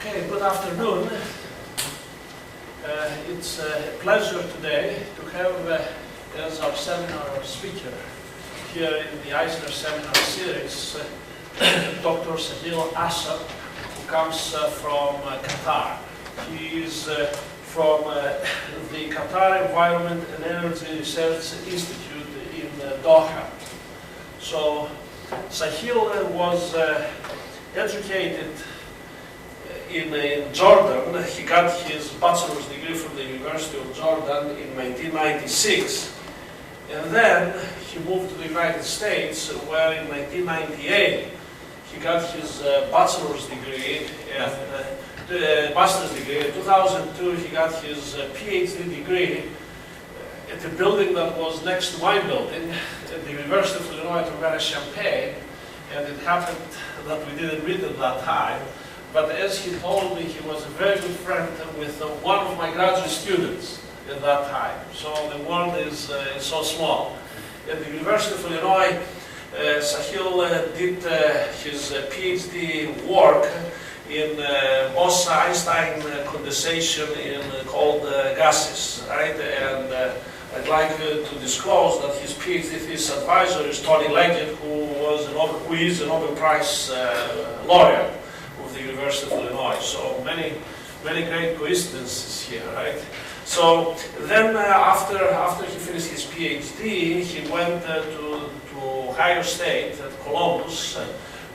Okay, good afternoon. It's a pleasure today to have as our seminar speaker here in the I²CNER seminar series, Dr. Sahel Ashhab, who comes from Qatar. He is from the Qatar Environment and Energy Research Institute in Doha. So Sahel was educated in Jordan. He got his bachelor's degree from the University of Jordan in 1996. And then he moved to the United States, where in 1998 he got his bachelor's degree. And in 2002 he got his PhD degree at a building that was next to my building at the University of Illinois at Urbana-Champaign. And it happened that we didn't meet at that time. But as he told me, he was a very good friend with one of my graduate students at that time. So the world is so small. At the University of Illinois, Sahel did his PhD work in Bose-Einstein condensation in cold gases, right? And I'd like to disclose that his PhD thesis advisor is Tony Leggett, who is a Nobel Prize laureate of the University of Illinois. So many great coincidences here, right? So then after he finished his PhD, he went to Ohio State at Columbus,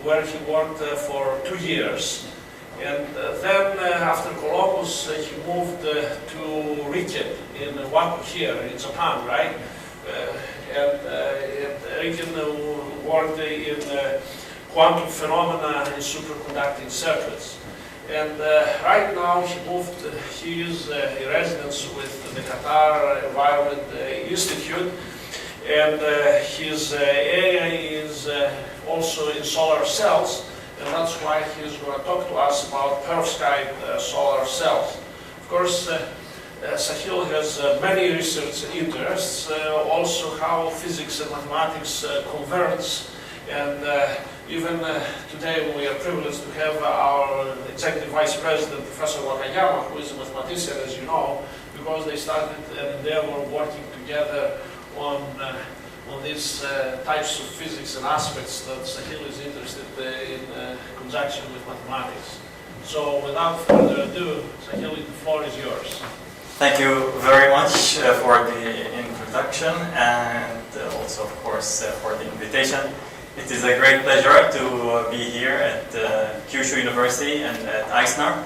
where he worked for 2 years. And then after Columbus, he moved to Riken in Waco here in Japan, right? And Riken worked in quantum phenomena in superconducting circuits. And right now he is in residence with the Qatar Environment Institute. And his area is also in solar cells. And that's why he's going to talk to us about perovskite solar cells. Of course, Sahel has many research interests, also how physics and mathematics converge. And even today we are privileged to have our Executive Vice President, Professor Wakayama, who is a mathematician, as you know, because they started an endeavor working together on these types of physics and aspects that Sahel is interested in conjunction with mathematics. So without further ado, Sahel, the floor is yours. Thank you very much for the introduction and also, of course, for the invitation. It is a great pleasure to be here at Kyushu University and at I²CNER.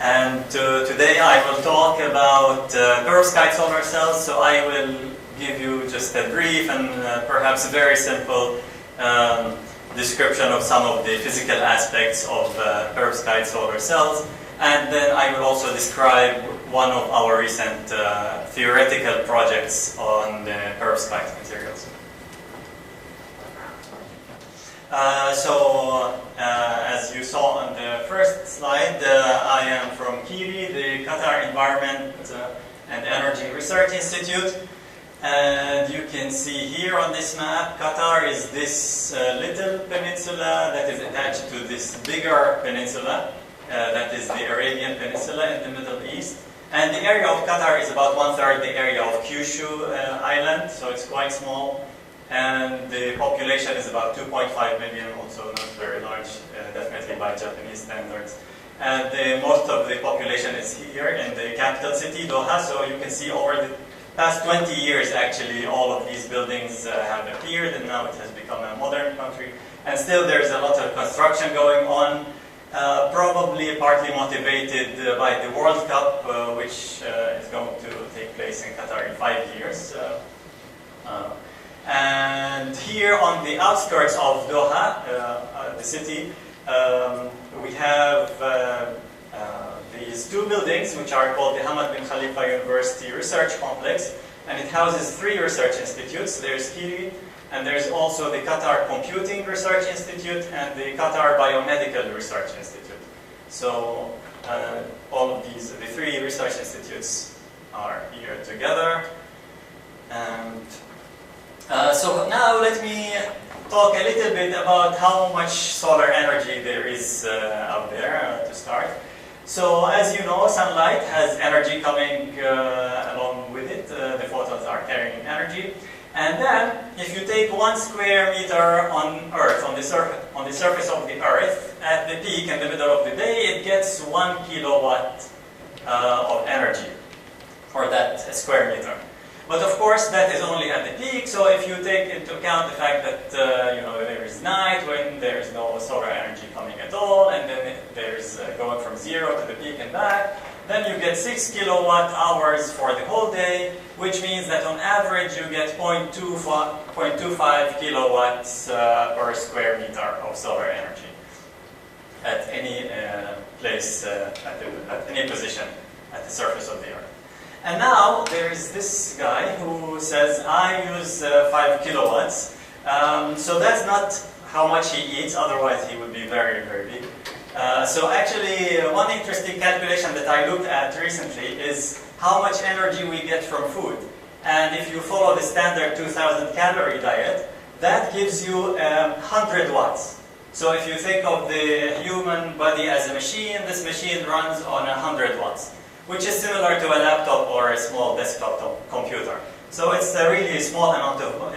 And today I will talk about perovskite solar cells. So I will give you just a brief and perhaps very simple description of some of the physical aspects of perovskite solar cells. And then I will also describe one of our recent theoretical projects on perovskite materials. As you saw on the first slide, I am from QEERI, the Qatar Environment and Energy Research Institute. And you can see here on this map, Qatar is this little peninsula that is attached to this bigger peninsula, that is the Arabian Peninsula in the Middle East. And the area of Qatar is about 1/3 the area of Kyushu island, so it's quite small. And the population is about 2.5 million, also not very large, definitely by Japanese standards. And most of the population is here in the capital city, Doha. So you can see over the past 20 years, actually, all of these buildings have appeared, and now it has become a modern country. And still there's a lot of construction going on, probably partly motivated by the World Cup, which is going to take place in Qatar in 5 years. And here on the outskirts of Doha, the city, we have these two buildings, which are called the Hamad bin Khalifa University Research Complex, and it houses 3 research institutes. There's QEERI, and there's also the Qatar Computing Research Institute and the Qatar Biomedical Research Institute. So all of these, the 3 research institutes are here together. And so now let me talk a little bit about how much solar energy there is out there to start. So as you know, sunlight has energy coming along with it. The photons are carrying energy. And then, if you take 1 square meter on Earth, on the surface of the Earth, at the peak in the middle of the day, it gets 1 kilowatt of energy for that square meter. But of course, that is only at the peak. So if you take into account the fact that there is night when there is no solar energy coming at all, and then there's going from 0 to the peak and back, then you get 6 kilowatt hours for the whole day, which means that on average you get 0.25 kilowatts per square meter of solar energy at any place, at any position at the surface of the Earth. And now there is this guy who says, I use 5 kilowatts. So that's not how much he eats, otherwise he would be very, very big. So actually, one interesting calculation that I looked at recently is how much energy we get from food. And if you follow the standard 2,000 calorie diet, that gives you 100 watts. So if you think of the human body as a machine, this machine runs on 100 watts, which is similar to a laptop or a small desktop computer. So it's a really small amount of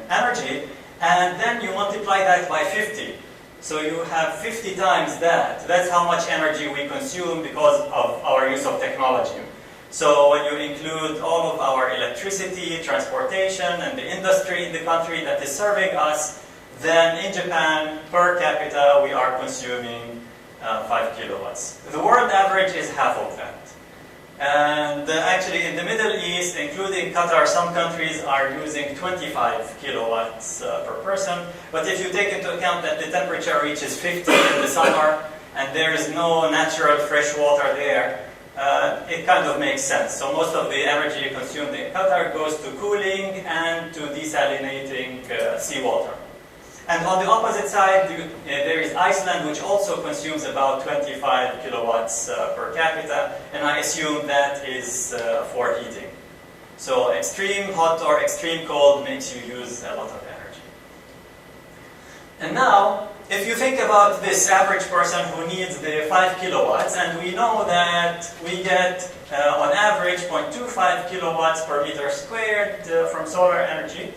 energy, and then you multiply that by 50. So you have 50 times that. That's how much energy we consume because of our use of technology. So when you include all of our electricity, transportation, and the industry in the country that is serving us, then in Japan, per capita, we are consuming 5 kilowatts. The world average is half of that. And actually in the Middle East, including Qatar, some countries are using 25 kilowatts per person. But if you take into account that the temperature reaches 50 in the summer, and there is no natural fresh water there, it kind of makes sense. So most of the energy consumed in Qatar goes to cooling and to desalinating seawater. And on the opposite side, there is Iceland, which also consumes about 25 kilowatts per capita, and I assume that is for heating. So extreme hot or extreme cold makes you use a lot of energy. And now, if you think about this average person who needs the 5 kilowatts, and we know that we get on average 0.25 kilowatts per meter squared from solar energy,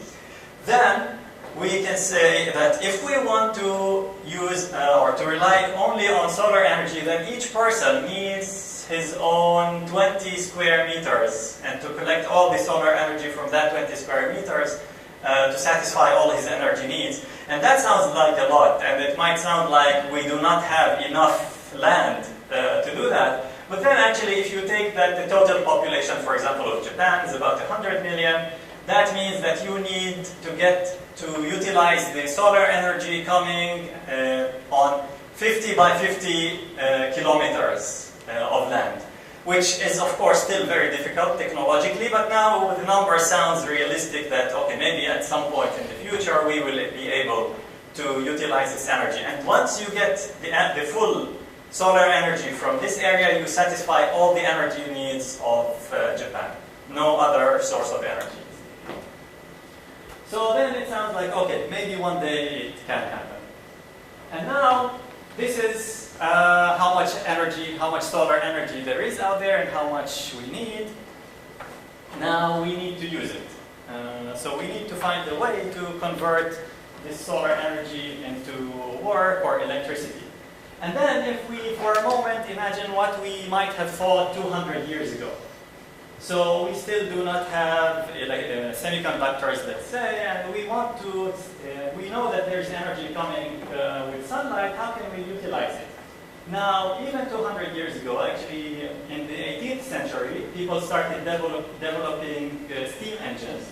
then we can say that if we want to use or to rely only on solar energy, then each person needs his own 20 square meters, and to collect all the solar energy from that 20 square meters to satisfy all his energy needs. And that sounds like a lot, and it might sound like we do not have enough land to do that. But then actually, if you take that the total population, for example, of Japan is about 100 million, that means that you need to utilize the solar energy coming on 50 by 50 kilometers of land, which is of course still very difficult technologically, but now the number sounds realistic that, okay, maybe at some point in the future we will be able to utilize this energy. And once you get the full solar energy from this area, you satisfy all the energy needs of Japan. No other source of energy. So then it sounds like, okay, maybe one day it can happen. And now, this is how much energy, how much solar energy there is out there and how much we need. Now we need to use it. So we need to find a way to convert this solar energy into work or electricity. And then if we, for a moment, imagine what we might have thought 200 years ago. So we still do not have semiconductors, let's say, and we want to, we know that there's energy coming with sunlight. How can we utilize it? Now, even 200 years ago, actually in the 18th century, people started developing steam engines.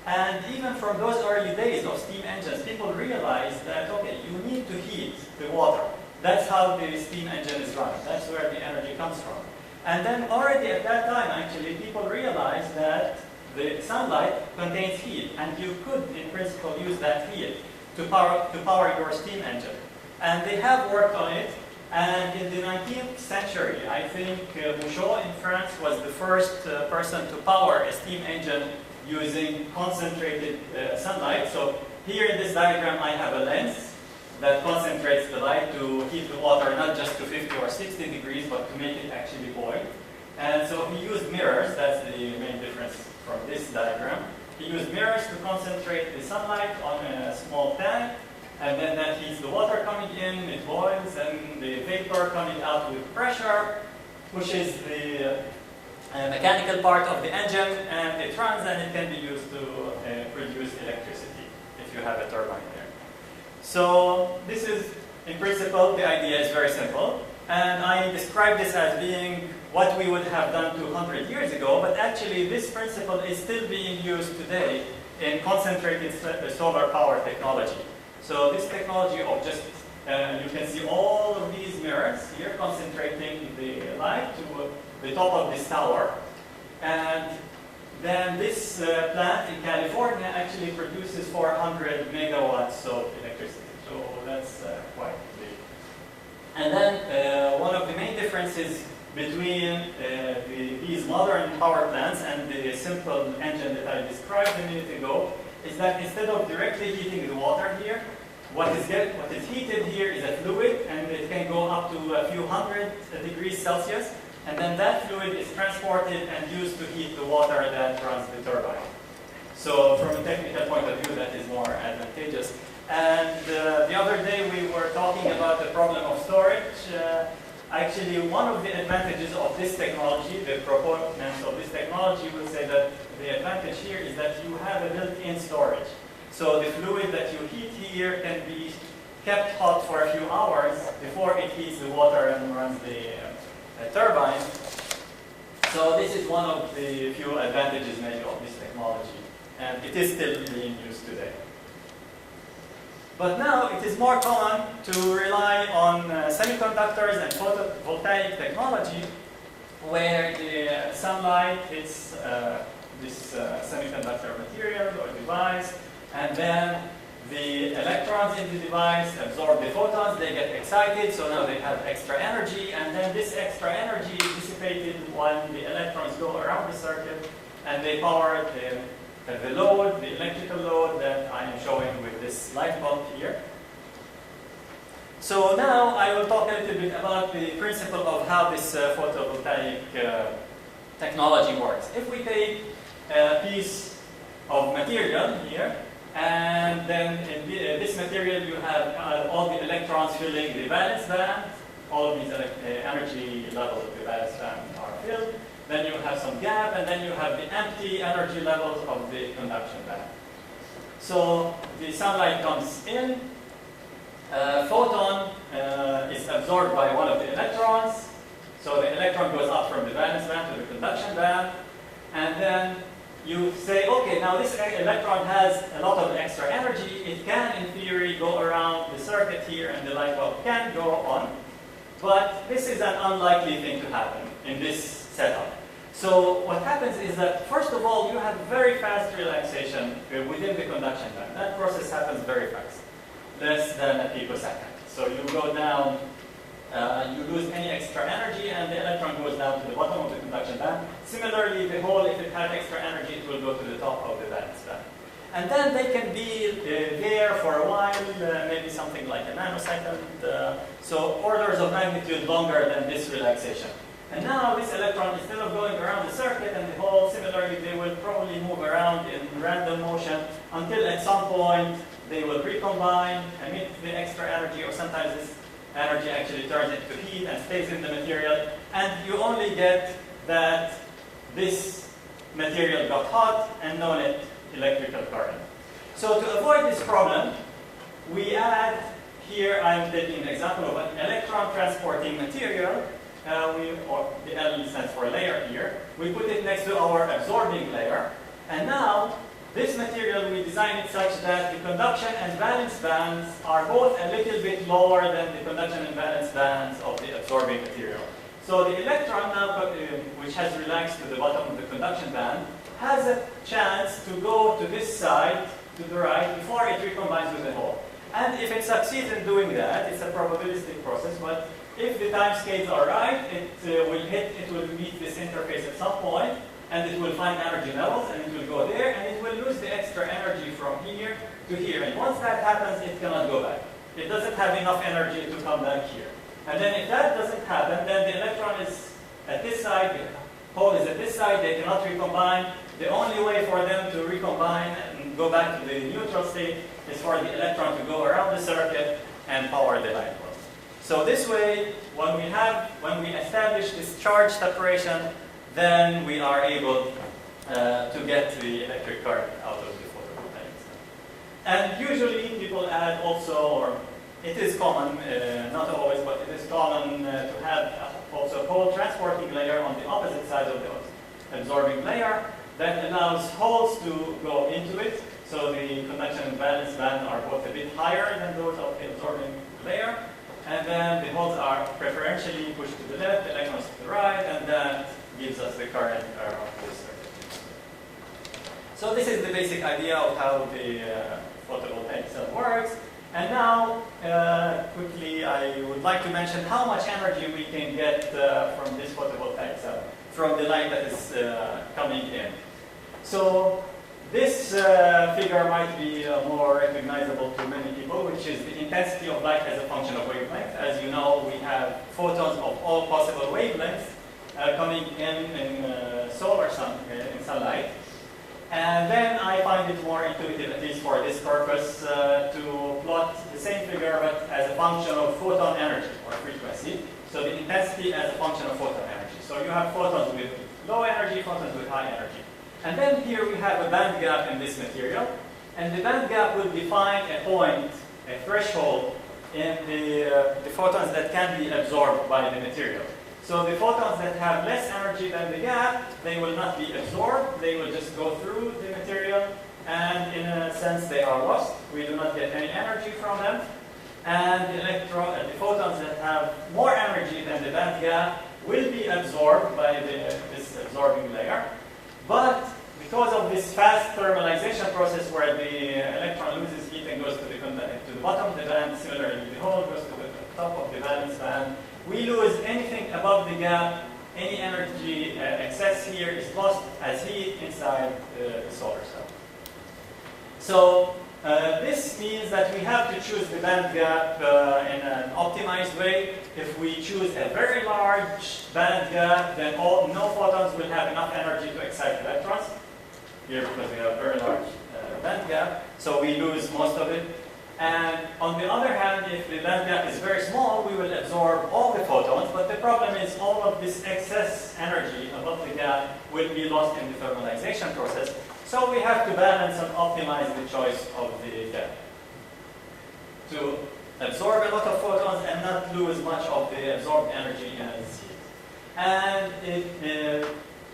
And even from those early days of steam engines, people realized that, okay, you need to heat the water. That's how the steam engine is run. That's where the energy comes from. And then already at that time, actually, people realized that the sunlight contains heat, and you could, in principle, use that heat to power your steam engine. And they have worked on it, and in the 19th century, I think Bouchot in France was the first person to power a steam engine using concentrated sunlight. So here in this diagram, I have a lens that concentrates the light to heat the water not just to 50 or 60 degrees, but to make it actually boil. And so he used mirrors. That's the main difference from this diagram. He used mirrors to concentrate the sunlight on a small tank, and then that heats the water coming in, it boils, and the vapor coming out with pressure pushes the mechanical part of the engine, and it runs, and it can be used to produce electricity if you have a turbine there. So this is, in principle, the idea is very simple. And I describe this as being what we would have done 200 years ago, but actually this principle is still being used today in concentrated solar power technology. So this technology of just, you can see all of these mirrors here concentrating the light to the top of this tower. And then this plant in California actually produces 400 megawatts of electricity. So that's quite big. And then one of the main differences between these modern power plants and the simple engine that I described a minute ago is that instead of directly heating the water here, what is heated here is a fluid, and it can go up to a few hundred degrees Celsius, and then that fluid is transported and used to heat the water that runs the turbine. So from a technical point of view, that is more advantageous. And the other day we were talking about the problem of storage. Actually, one of the advantages of this technology, the proponents of this technology will say that the advantage here is that you have a built-in storage. So the fluid that you heat here can be kept hot for a few hours before it heats the water and runs the turbine. So this is one of the few advantages maybe of this technology, and it is still being used today. But now it is more common to rely on semiconductors and photovoltaic technology, where the sunlight hits this semiconductor material or device, and then the electrons in the device absorb the photons, they get excited, so now they have extra energy, and then this extra energy is dissipated when the electrons go around the circuit, and they power the load, the electrical load that I am showing with this light bulb here. So now I will talk a little bit about the principle of how this photovoltaic technology works. If we take a piece of material here, and then in this material you have all the electrons filling the valence band, all of these energy levels of the valence band are filled. Then you have some gap, and then you have the empty energy levels of the conduction band. So the sunlight comes in, photon is absorbed by one of the electrons. So the electron goes up from the valence band to the conduction band, and then you say, okay, now this electron has a lot of extra energy. It can, in theory, go around the circuit here, and the light bulb can go on. But this is an unlikely thing to happen in this setup. So what happens is that, first of all, you have very fast relaxation within the conduction band. That process happens very fast, less than a picosecond. So you go down, you lose any extra energy, and the electron goes down to the bottom of the conduction band. Similarly, the hole, if it had extra energy, it will go to the top of the valence band. And then they can be there for a while, maybe something like a nanosecond. So orders of magnitude longer than this relaxation. And now this electron, instead of going around the circuit and the hole, similarly, they will probably move around in random motion until at some point they will recombine, emit the extra energy, or sometimes this energy actually turns into heat and stays in the material. And you only get that this material got hot and no net electrical current. So to avoid this problem, we add, here I'm taking an example of an electron transporting material. Or the L stands for layer here. We put it next to our absorbing layer. And now, this material, we design it such that the conduction and valence bands are both a little bit lower than the conduction and valence bands of the absorbing material. So the electron now, which has relaxed to the bottom of the conduction band, has a chance to go to this side, to the right, before it recombines with the hole. And if it succeeds in doing that, it's a probabilistic process, but if the time scales are right, it will meet this interface at some point, and it will find energy levels, and it will go there, and it will lose the extra energy from here to here. And once that happens, it cannot go back. it doesn't have enough energy to come back here. And then if that doesn't happen, then the electron is at this side, the hole is at this side, they cannot recombine. The only way for them to recombine and go back to the neutral state is for the electron to go around the circuit and power the light bulb. So this way, when we establish this charge separation, then we are able to get the electric current out of the photovoltaic cell. And usually people add also, or it is common, not always, but it is common to have also a hole transporting layer on the opposite side of the absorbing layer that allows holes to go into it. So the conduction and valence band are both a bit higher than those of the absorbing layer. And then the holes are preferentially pushed to the left, the electrons to the right, and that gives us the current around this circuit. So this is the basic idea of how the photovoltaic cell works. And now, quickly, I would like to mention how much energy we can get from this photovoltaic cell, from the light that is coming in. So this figure might be more recognizable to many people, which is the intensity of light as a function of wavelength. As you know, we have photons of all possible wavelengths coming in solar sun, in sunlight. And then I find it more intuitive, at least for this purpose, to plot the same figure but as a function of photon energy or frequency. So the intensity as a function of photon energy. So you have photons with low energy, photons with high energy. And then here we have a band gap in this material. And the band gap will define a point, a threshold, in the photons that can be absorbed by the material. So the photons that have less energy than the gap, they will not be absorbed. They will just go through the material. And in a sense, they are lost. We do not get any energy from them. And the photons that have more energy than the band gap will be absorbed by this absorbing layer. But because of this fast thermalization process where the electron loses heat and goes to the bottom of the band, similarly the hole goes to the top of the valence band, we lose anything above the gap. Any energy excess here is lost as heat inside the solar cell. So this means that we have to choose the band gap in an optimized way. If we choose a very large band gap, then no photons will have enough energy to excite electrons. Here, because we have a very large band gap, so we lose most of it. And on the other hand, if the band gap is very small, we will absorb all the photons, but the problem is all of this excess energy above the gap will be lost in the thermalization process. So we have to balance and optimize the choice of the gap to absorb a lot of photons and not lose much of the absorbed energy as heat. And it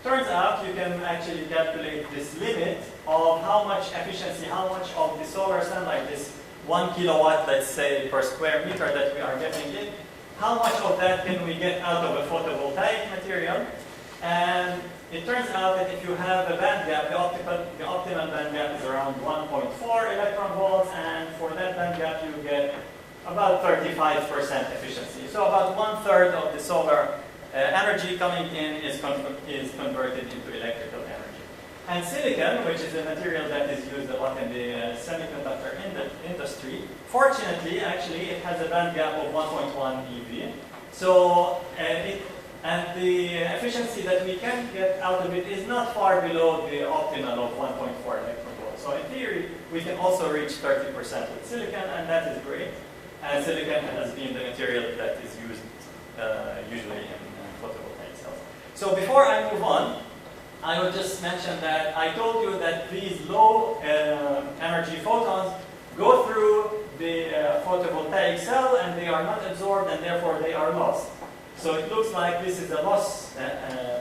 turns out you can actually calculate this limit of how much efficiency, how much of the solar sunlight, this 1 kilowatt, let's say, per square meter that we are getting in, how much of that can we get out of a photovoltaic material? And it turns out that if you have a band gap, the optimal band gap is around 1.4 electron volts, and for that band gap you get about 35% efficiency. So about 1/3 of the solar energy coming in is converted into electrical energy. And silicon, which is a material that is used a lot in the semiconductor industry, fortunately, actually, it has a band gap of 1.1 eV. So, and the efficiency that we can get out of it is not far below the optimal of 1.4 electron volts. So in theory, we can also reach 30% with silicon, and that is great. And silicon has been the material that is used usually in photovoltaic cells. So before I move on, I will just mention that I told you that these low energy photons go through the photovoltaic cell and they are not absorbed and therefore they are lost. So it looks like this is a loss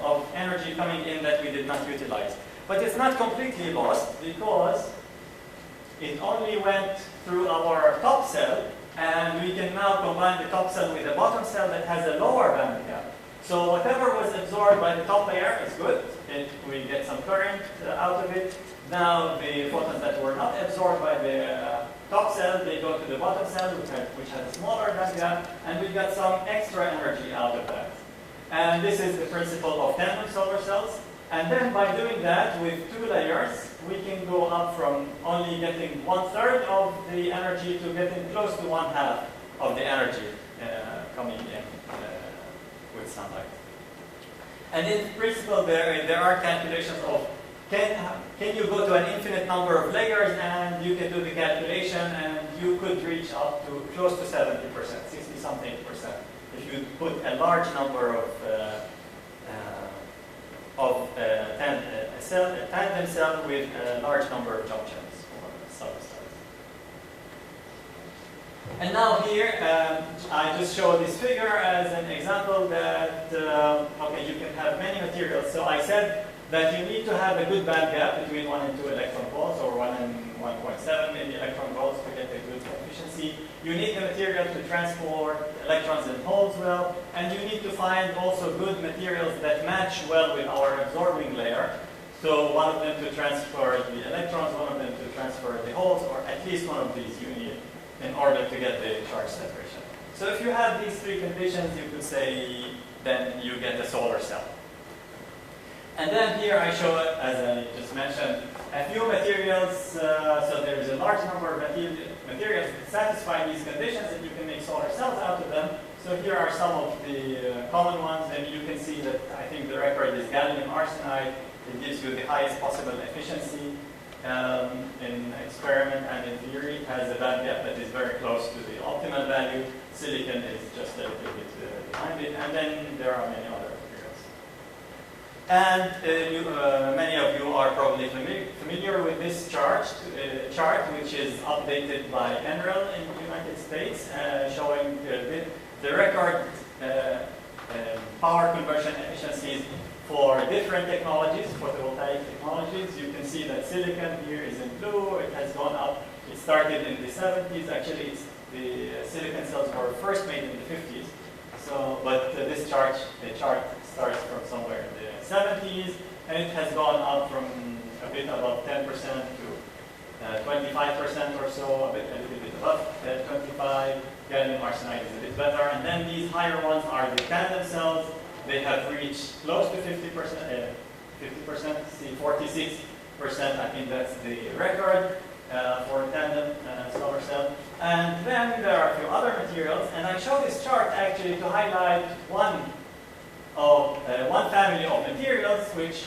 of energy coming in that we did not utilize. But it's not completely lost because it only went through our top cell, and we can now combine the top cell with the bottom cell that has a lower band gap. So whatever was absorbed by the top layer is good. We get some current out of it. Now the photons that were not absorbed by the top cell, they go to the bottom cell, which has a smaller band gap, and we got some extra energy out of that. And this is the principle of tandem solar cells. And then by doing that with two layers, we can go up from only getting 1/3 of the energy to getting close to 1/2 of the energy coming in with sunlight. And in principle, there are calculations of can you go to an infinite number of layers, and you can do the calculation, and you could reach up to close to 70%, 60-something%, if you put a large number of a tandem cell with a large number of junctions or substars. And now here, I just show this figure as an example that, okay, you can have many materials. So I said that you need to have a good band gap between 1 and 2 electron volts, or 1 and 1.7 maybe electron volts to get a good efficiency. You need the material to transport electrons and holes well, and you need to find also good materials that match well with our absorbing layer. So one of them to transfer the electrons, one of them to transfer the holes, or at least one of these you need in order to get the charge separation. So if you have these three conditions, you could say then you get a solar cell. And then here I show, as I just mentioned, a few materials. So there is a large number of materials that satisfy these conditions, and you can make solar cells out of them. So here are some of the common ones, and you can see that I think the record is gallium arsenide. It gives you the highest possible efficiency in experiment and in theory. It has a band gap that is very close to the optimal value. Silicon is just a little bit behind it, and then there are many other materials. And many of you are probably familiar with this chart, which is updated by NREL in the United States, showing the record power conversion efficiencies for different technologies, photovoltaic technologies. You can see that silicon here is in blue. It has gone up. It started in the 70s. Actually, the silicon cells were first made in the 50s. So, but the chart starts from somewhere in the 70s, and it has gone up from a bit above 10% to 25% or so, a little bit above 25. Gallium arsenide is a bit better, and then these higher ones are the tandem cells. They have reached close to 50%, 46%. I think that's the record for tandem solar cell. And then there are a few other materials, and I show this chart actually to highlight one family of materials, which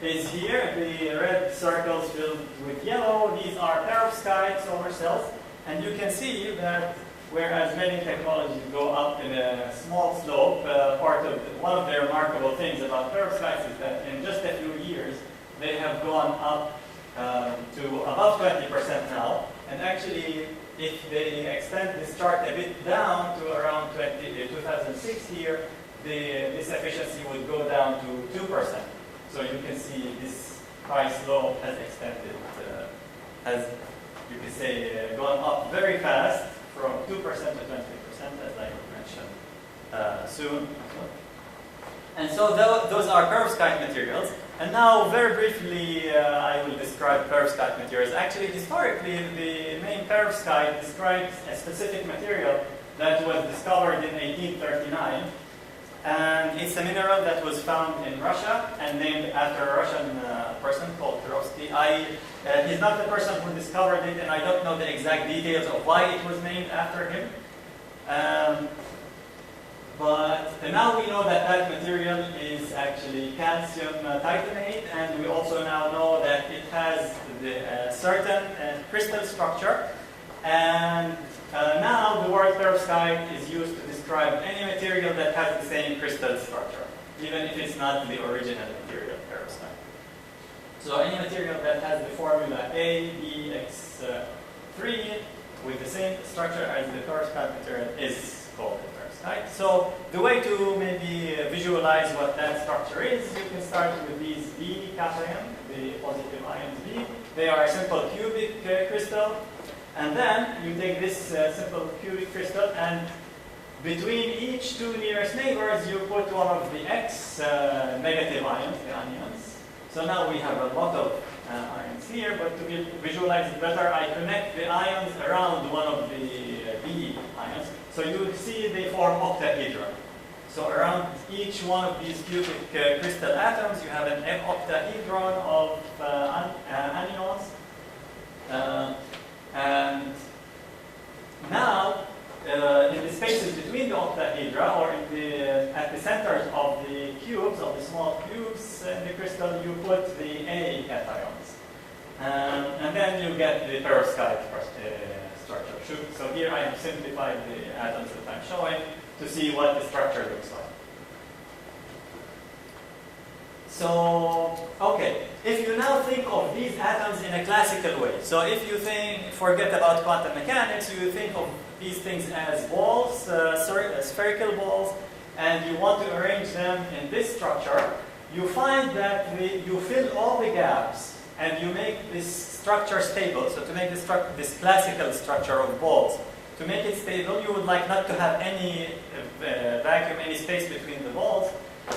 is here. The red circles filled with yellow. These are perovskite solar cells, and you can see that whereas many technologies go up in a small slope, one of the remarkable things about perovskites is that in just a few years they have gone up to above 20% now. And actually, if they extend this chart a bit down to around 2006 here, this efficiency would go down to 2%. So you can see this high slope has extended, has, you could say, gone up very fast from 2% to 20%, as I mentioned soon. And so those are perovskite materials. And now, very briefly, I will describe perovskite materials. Actually, historically, the name perovskite describes a specific material that was discovered in 1839. And it's a mineral that was found in Russia and named after a Russian person called Perovskite. He's not the person who discovered it, and I don't know the exact details of why it was named after him. But now we know that material is actually calcium titanate, and we also now know that it has a certain crystal structure. And now the word perovskite is used to describe any material that has the same crystal structure, even if it's not the original material perovskite. So any material that has the formula ABX3 with the same structure as the perovskite material is called perovskite. So the way to maybe visualize what that structure is, you can start with these B cation, the positive ions B. They are a simple cubic crystal. And then you take this simple cubic crystal, and between each two nearest neighbors, you put one of the X negative ions, the anions. So now we have a lot of ions here, but to visualize it better, I connect the ions around one of the B ions. So you see they form octahedron. So around each one of these cubic crystal atoms, you have an octahedron of anions. And now, in the spaces between the octahedra, or at the centers of the cubes, of the small cubes in the crystal, you put the A cations. And then you get the perovskite structure. So here I have simplified the atoms that I'm showing to see what the structure looks like. So, okay, if you now think of these atoms in a classical way, so if you forget about quantum mechanics, you think of these things as balls, spherical balls, and you want to arrange them in this structure, you find that you fill all the gaps and you make this structure stable. So to make this classical structure of balls, to make it stable, you would like not to have any vacuum, any space between the balls.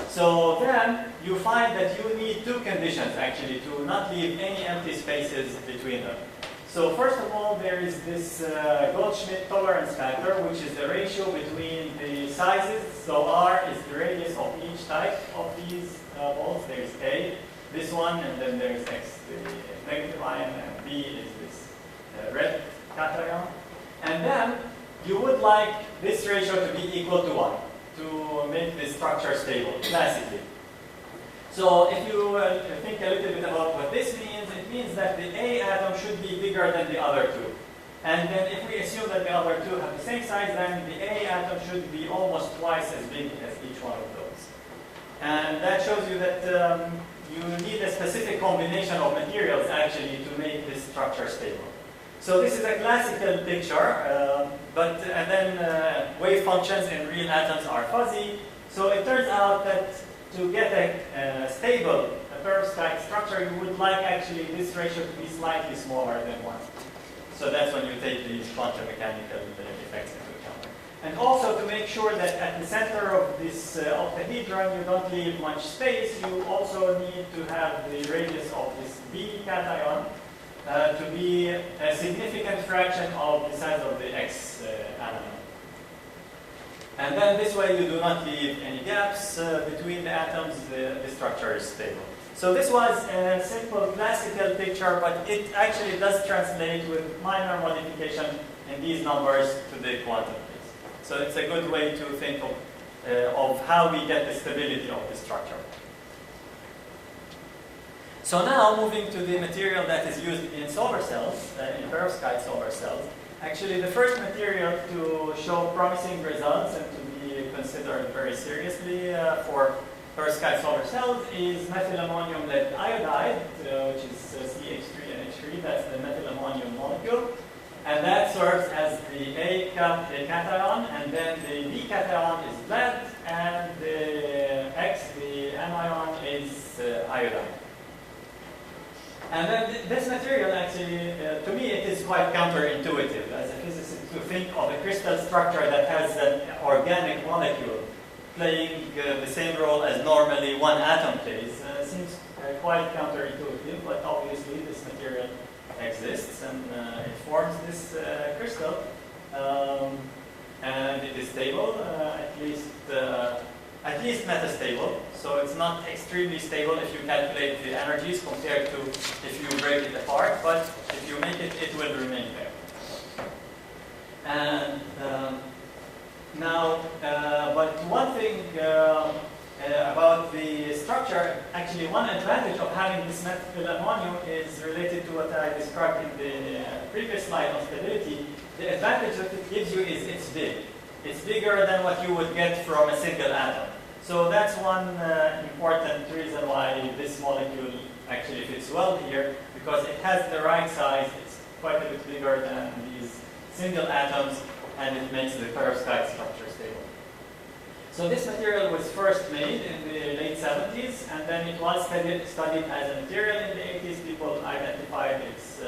So then you find that you need two conditions actually to not leave any empty spaces between them. So first of all, there is this Goldschmidt tolerance factor, which is the ratio between the sizes. So R is the radius of each type of these balls. There's A, this one, and then there's X, the negative ion, and B is this red cation. And then you would like this ratio to be equal to 1 to make this structure stable, classically. So if you think a little bit about what this means, it means that the A atom should be bigger than the other two. And then if we assume that the other two have the same size, then the A atom should be almost twice as big as each one of those. And that shows you that you need a specific combination of materials actually to make this structure stable. So this is a classical picture, and then wave functions in real atoms are fuzzy. So it turns out that to get a stable perovskite structure, you would like actually this ratio to be slightly smaller than 1. So that's when you take these quantum mechanical effects into account. And also to make sure that at the center of this octahedron you don't leave much space, you also need to have the radius of this B cation to be a significant fraction of the size of the X atom. And then this way you do not leave any gaps between the atoms, the structure is stable. So this was a simple classical picture, but it actually does translate with minor modification in these numbers to the quantum case. So it's a good way to think of how we get the stability of the structure. So now moving to the material that is used in solar cells, in perovskite solar cells. Actually, the first material to show promising results and to be considered very seriously for perovskite solar cells is methylammonium lead iodide, which is CH3NH3. That's the methylammonium molecule. And that serves as the A cation, and then the B cation is lead, and the X, the anion, is iodine. And then this material actually, to me, it is quite counterintuitive as a physicist to think of a crystal structure that has an organic molecule playing the same role as normally one atom plays. Seems quite counterintuitive, but obviously this material exists and it forms this crystal. And it is stable, at least metastable, so it's not extremely stable if you calculate the energies compared to if you break it apart, but if you make it, it will remain there. And but one thing about the structure, actually one advantage of having this methylammonium is related to what I described in the previous slide on stability. The advantage that it gives you is it's big. It's bigger than what you would get from a single atom. So that's one important reason why this molecule actually fits well here, because it has the right size. It's quite a bit bigger than these single atoms, and it makes the perovskite structure stable. So this material was first made in the late 70s, and then it was studied as a material in the 80s. People identified its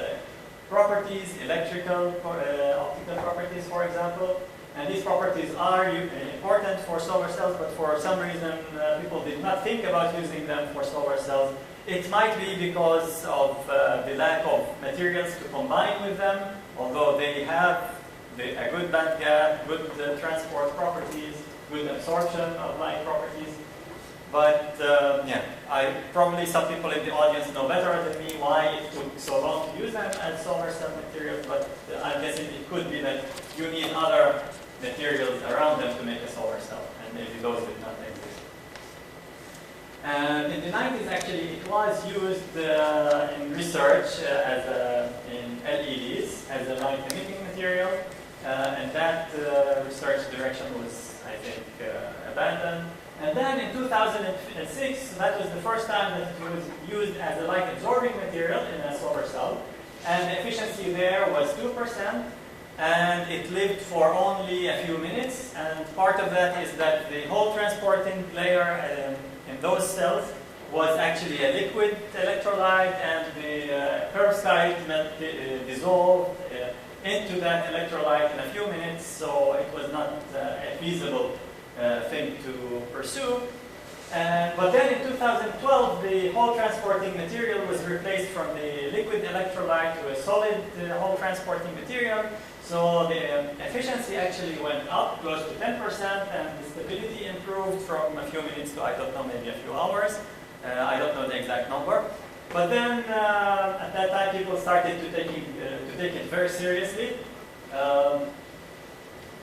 properties, electrical, optical properties, for example. And these properties are important for solar cells, but for some reason people did not think about using them for solar cells. It might be because of the lack of materials to combine with them, although they have a good band gap, good transport properties, good absorption of light properties. But yeah, probably some people in the audience know better than me why it took so long to use them as solar cell materials, but I'm guessing it could be that you need other materials around them to make a solar cell, and maybe those did not exist. And in the 90s, actually, it was used in research in LEDs as a light emitting material, and that research direction was, I think, abandoned. And then in 2006, that was the first time that it was used as a light absorbing material in a solar cell. And the efficiency there was 2%, and it lived for only a few minutes. And part of that is that the whole transporting layer in those cells was actually a liquid electrolyte, and the perovskite dissolved into that electrolyte in a few minutes, so it was not a feasible thing to pursue. But then in 2012, the whole transporting material was replaced from the liquid electrolyte to a solid whole transporting material. So the efficiency actually went up close to 10%, and the stability improved from a few minutes to, I don't know, maybe a few hours. I don't know the exact number. But then at that time, people started to take it very seriously.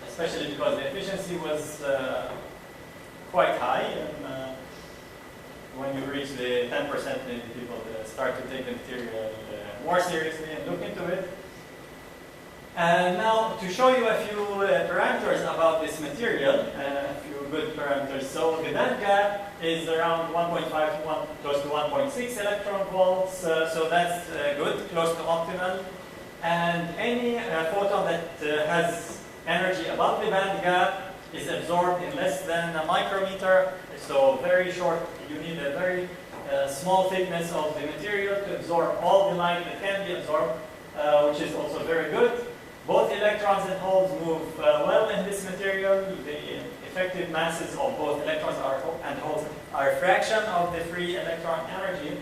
Especially because the efficiency was quite high, and when you reach the 10%, maybe people start to take the material more seriously and look into it. And now, to show you a few parameters about this material, a few good parameters. So the band gap is around 1.5 to close to 1.6 electron volts, so that's good, close to optimal. And any photon that has energy above the band gap is absorbed in less than a micrometer, so very short. You need a very small thickness of the material to absorb all the light that can be absorbed, which is also very good. Both electrons and holes move well in this material. The effective masses of both electrons and holes are a fraction of the free electron energy,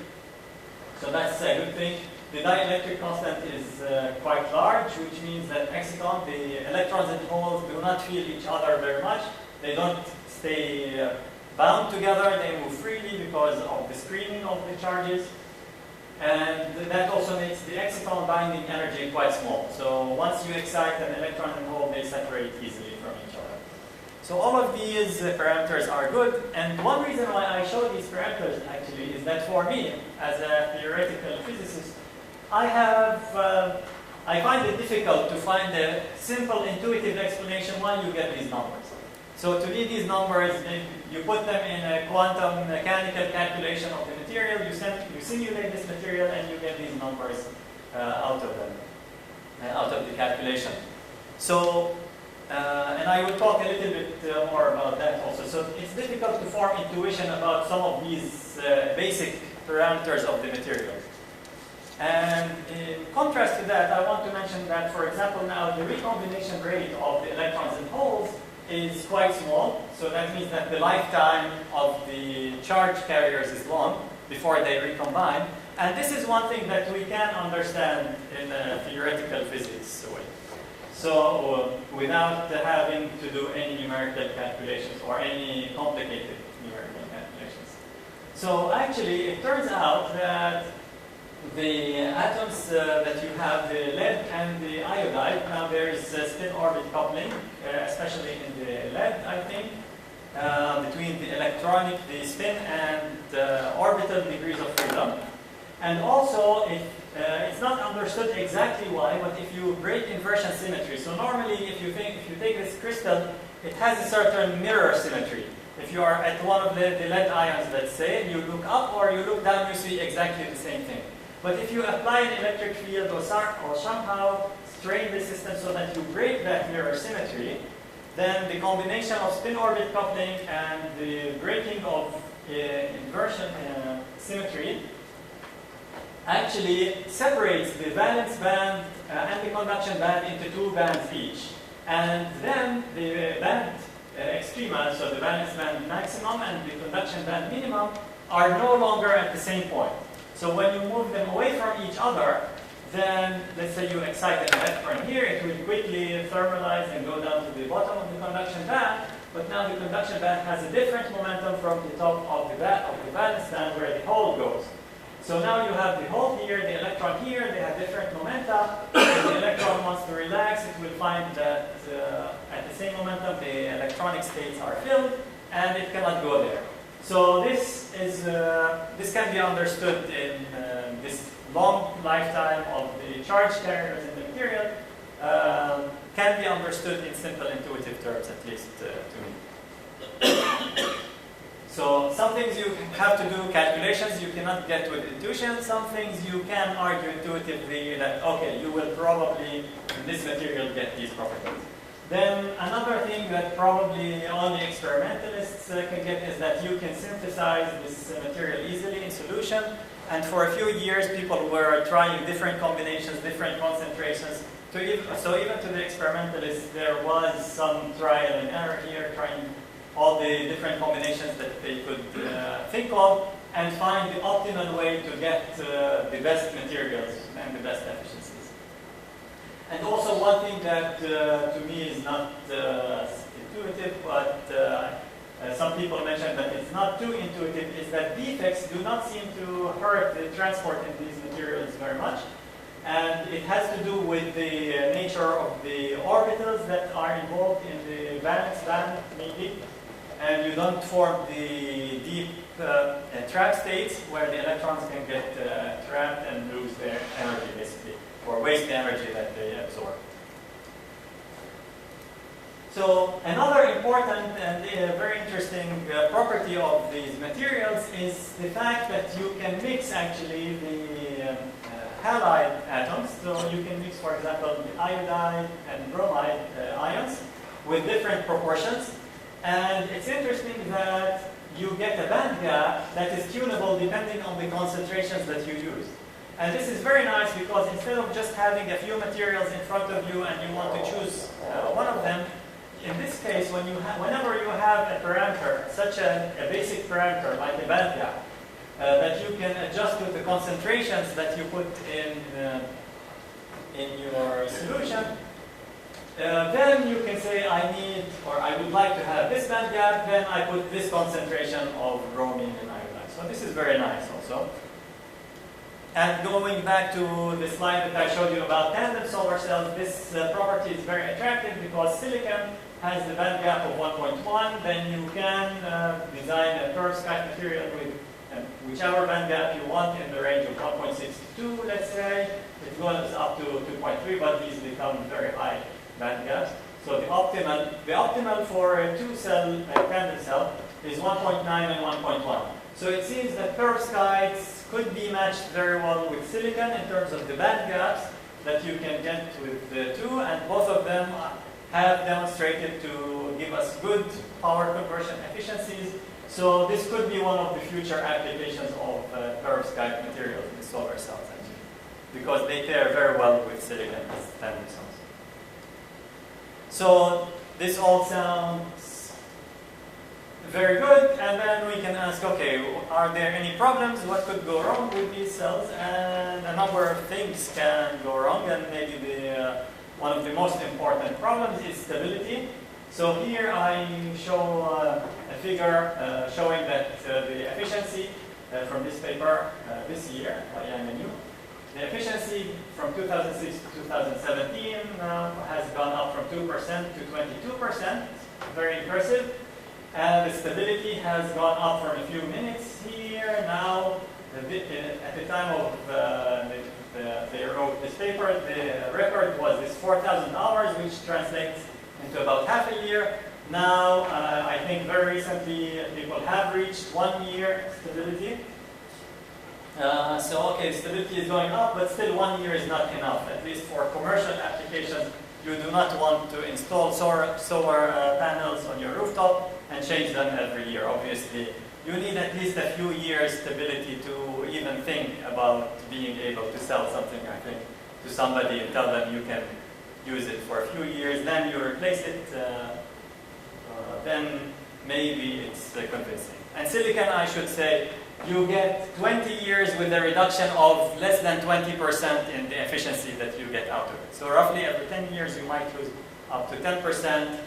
so that's a good thing. The dielectric constant is quite large, which means that exciton, the electrons and holes, do not feel each other very much. They don't stay bound together, they move freely because of the screening of the charges. And that also makes the exciton binding energy quite small. So once you excite an electron and hole, they separate easily from each other. So all of these parameters are good. And one reason why I show these parameters actually is that for me, as a theoretical physicist, I find it difficult to find a simple, intuitive explanation why you get these numbers. So to me, these numbers, you put them in a quantum mechanical calculation of the material, you simulate this material, and you get these numbers out of the calculation. So, and I will talk a little bit more about that also. So it's difficult to form intuition about some of these basic parameters of the material. And in contrast to that, I want to mention that, for example, now the recombination rate of the electrons and holes is quite small. So that means that the lifetime of the charge carriers is long before they recombine. And this is one thing that we can understand in a theoretical physics way. So without having to do any numerical calculations or any complicated numerical calculations. So actually, it turns out that the atoms that you have, the lead and the iodide, now there is spin orbit coupling, especially in the lead, I think, between the spin and orbital degrees of freedom. And also, it's not understood exactly why, but if you break inversion symmetry, so normally if you take this crystal, it has a certain mirror symmetry. If you are at one of the lead ions, let's say, you look up or you look down, you see exactly the same thing. But if you apply an electric field or somehow strain the system so that you break that mirror symmetry, then the combination of spin-orbit coupling and the breaking of inversion symmetry actually separates the valence band and the conduction band into two bands each. And then the band extrema, so the valence band maximum and the conduction band minimum, are no longer at the same point. So when you move them away from each other, then let's say you excite an electron here, it will quickly thermalize and go down to the bottom of the conduction band. but now the conduction band has a different momentum from the top of the valence band where the hole goes. So now you have the hole here, the electron here, they have different momenta. If the electron wants to relax, it will find that at the same momentum the electronic states are filled, and it cannot go there. So this can be understood in this long lifetime of the charge carriers in the material. Can be understood in simple intuitive terms, at least to me. So some things you have to do calculations you cannot get with intuition. Some things you can argue intuitively that, okay, you will probably, in this material, get these properties. Then another thing that probably only experimentalists can get is that you can synthesize this material easily in solution. And for a few years, people were trying different combinations, different concentrations. So even to the experimentalists, there was some trial and error here, trying all the different combinations that they could think of and find the optimal way to get the best materials and the best efficiencies. And also one thing that to me is not intuitive, but some people mention that it's not too intuitive, is that defects do not seem to hurt the transport in these materials very much. And it has to do with the nature of the orbitals that are involved in the valence band, maybe. And you don't form the deep trap states where the electrons can get trapped and lose their energy, basically, or waste the energy that they absorb. So another important and very interesting property of these materials is the fact that you can mix actually the halide atoms. So you can mix, for example, the iodide and bromide ions with different proportions. And it's interesting that you get a band gap that is tunable depending on the concentrations that you use. And this is very nice because instead of just having a few materials in front of you and you want to choose one of them, in this case, whenever you have a parameter, such a basic parameter like a band gap, that you can adjust with the concentrations that you put in your solution, then you can say I need, or I would like to have this band gap, then I put this concentration of bromine and iodine. So this is very nice also. And going back to the slide that I showed you about tandem solar cells, this property is very attractive because silicon has the band gap of 1.1, then you can design a perovskite material with whichever band gap you want in the range of 1.6 to 2, let's say. It goes up to 2.3, but these become very high band gaps. So the optimal for a two-cell tandem cell is 1.9 and 1.1. So it seems that perovskites could be matched very well with silicon in terms of the band gaps that you can get with the two, and both of them have demonstrated to give us good power conversion efficiencies. So this could be one of the future applications of perovskite materials in solar cells, actually, because they pair very well with silicon as tandem cells. So this all sounds very good, and then we can ask, okay, are there any problems? What could go wrong with these cells? And a number of things can go wrong, and maybe one of the most important problems is stability. So here I show a figure showing that the efficiency from this paper this year by Yang and Yu, the efficiency from 2006 to 2017 has gone up from 2% to 22%, very impressive. And the stability has gone up from a few minutes here. Now, at the time of they wrote this paper, the record was this 4,000 hours, which translates into about half a year. Now, I think very recently people have reached 1 year stability. So, okay, stability is going up, but still 1 year is not enough. At least for commercial applications, you do not want to install solar panels on your rooftop and change them every year. Obviously, you need at least a few years stability to even think about being able to sell something, I think, to somebody and tell them you can use it for a few years, then you replace it, then maybe it's convincing. And silicon, I should say, you get 20 years with a reduction of less than 20% in the efficiency that you get out of it. So roughly every 10 years you might lose up to 10%.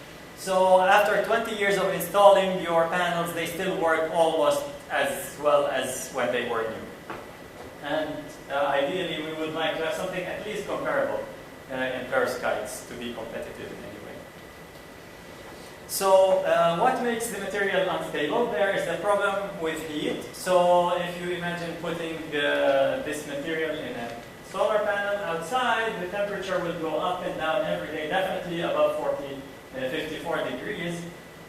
So after 20 years of installing your panels, they still work almost as well as when they were new. And ideally, we would like to have something at least comparable in perovskites to be competitive in any way. So what makes the material unstable? There is a problem with heat. So if you imagine putting this material in a solar panel outside, the temperature will go up and down every day, definitely above 54 degrees,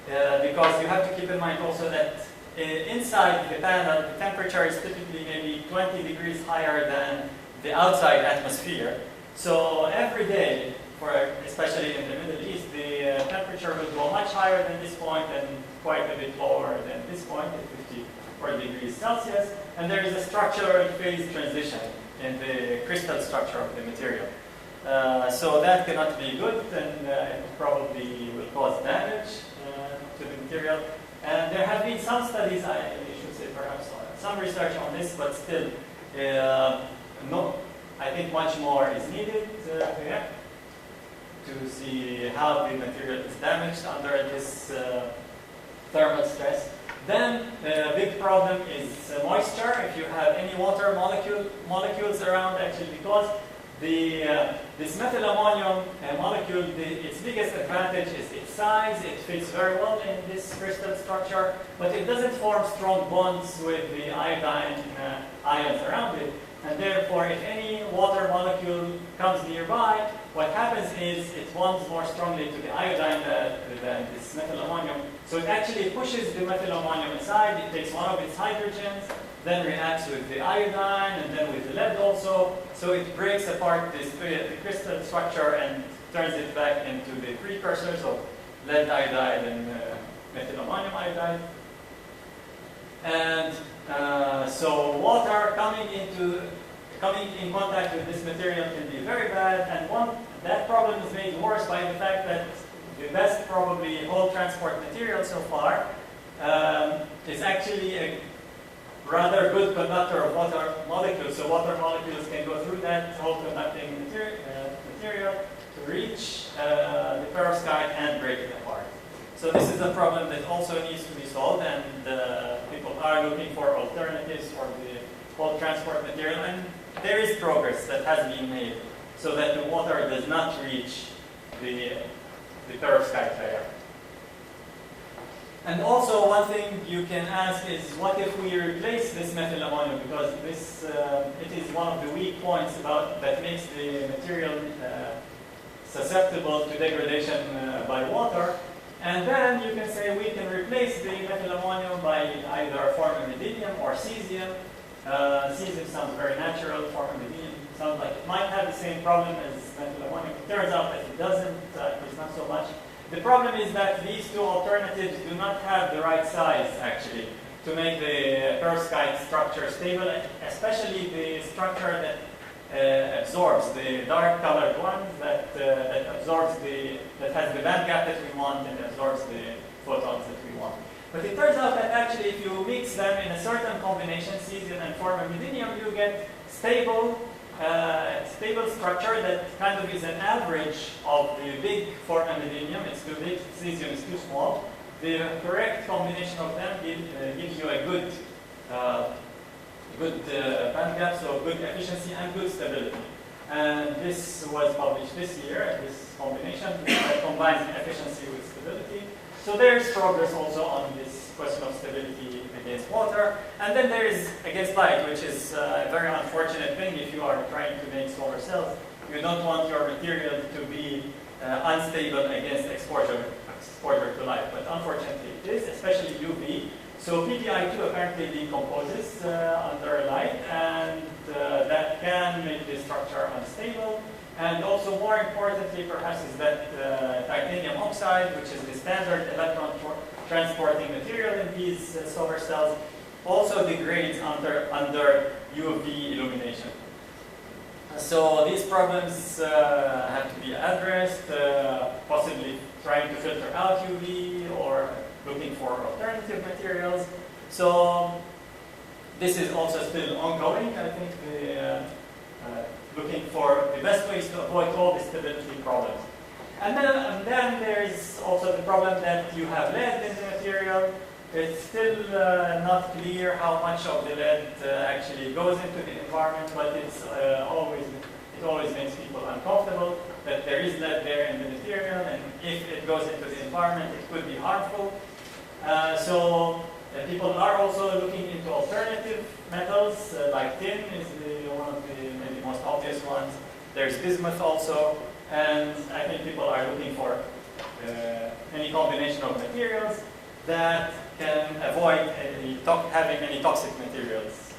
because you have to keep in mind also that inside the panel, the temperature is typically maybe 20 degrees higher than the outside atmosphere. So every day, especially in the Middle East, the temperature will go much higher than this point and quite a bit lower than this point at 54 degrees Celsius. And there is a structural phase transition in the crystal structure of the material. So that cannot be good, and it probably will cause damage to the material. And there have been some studies, I should say perhaps some research on this, but still, I think much more is needed to see how the material is damaged under this thermal stress. Then the big problem is moisture. If you have any water molecules around, actually, because this methyl ammonium molecule, its biggest advantage is its size. It fits very well in this crystal structure, but it doesn't form strong bonds with the iodine ions around it. And therefore, if any water molecule comes nearby, what happens is it bonds more strongly to the iodine than this methyl ammonium. So it actually pushes the methyl ammonium aside. It takes one of its hydrogens, then reacts with the iodine, and then with the lead also. So it breaks apart the crystal structure and turns it back into the precursors of lead iodide and methyl ammonium iodide. And so water coming in contact with this material can be very bad, and that problem is made worse by the fact that the best probably whole transport material so far is actually a rather good conductor of water molecules. So water molecules can go through that whole conducting material to reach the perovskite and break it apart. So this is a problem that also needs to be solved, and people are looking for alternatives for the whole transport material, and there is progress that has been made so that the water does not reach the perovskite layer. And also one thing you can ask is, what if we replace this methyl ammonium, because this it is one of the weak points that makes the material susceptible to degradation by water. And then you can say we can replace the methyl ammonium by either formamidinium or cesium. Cesium sounds very natural. Formamidinium sounds like it might have the same problem as methyl ammonium. It turns out that it doesn't. It's not so much. The problem is that these two alternatives do not have the right size, actually, to make the perovskite structure stable, especially the structure that absorbs the dark-colored one, that has the band gap that we want and absorbs the photons that we want. But it turns out that actually, if you mix them in a certain combination, cesium and formamidinium, you get stable structure that kind of is an average of the big formamidinium. It's too big, cesium is too small. The correct combination of them gives you a good band gap, so good efficiency and good stability. And this was published this year, this combination that combines efficiency with stability. So there's progress also on this question of stability against water. And then there is against light, which is a very unfortunate thing if you are trying to make solar cells. You don't want your material to be unstable against exposure to light. But unfortunately it is, especially UV. So PTI2 apparently decomposes under light, and that can make the structure unstable. And also, more importantly, perhaps, is that titanium oxide, which is the standard electron transporting material in these solar cells, also degrades under UV illumination. So these problems have to be addressed, possibly trying to filter out UV or looking for alternative materials. So this is also still ongoing. I think looking for the best ways to avoid all the stability problems. And then there is also the problem that you have lead in the material. It's still not clear how much of the lead actually goes into the environment, but it always makes people uncomfortable that there is lead there in the material, and if it goes into the environment, it could be harmful. So people are also looking into alternative metals, like tin is one of the maybe most obvious ones. There's bismuth also, and I think people are looking for any combination of materials that can avoid having any toxic materials.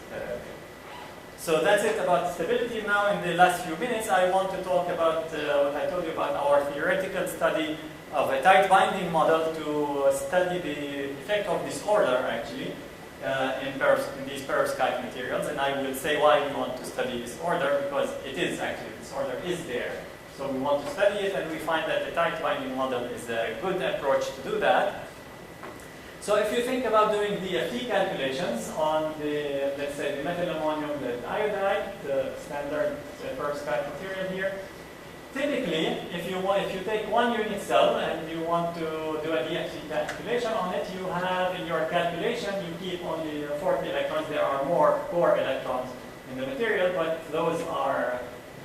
So that's it about stability. Now, in the last few minutes, I want to talk about what I told you about our theoretical study of a tight binding model to study the effect of disorder, actually, in these perovskite materials. And I will say why we want to study disorder, because it is actually, disorder is there. So we want to study it, and we find that the tight binding model is a good approach to do that. So if you think about doing DFT calculations on the, let's say, the methyl ammonium lead iodide, the standard perovskite material here, typically, if you take one unit cell and you want to do a DFT calculation on it, you have in your calculation, you keep only 40 electrons. There are more core electrons in the material, but those are,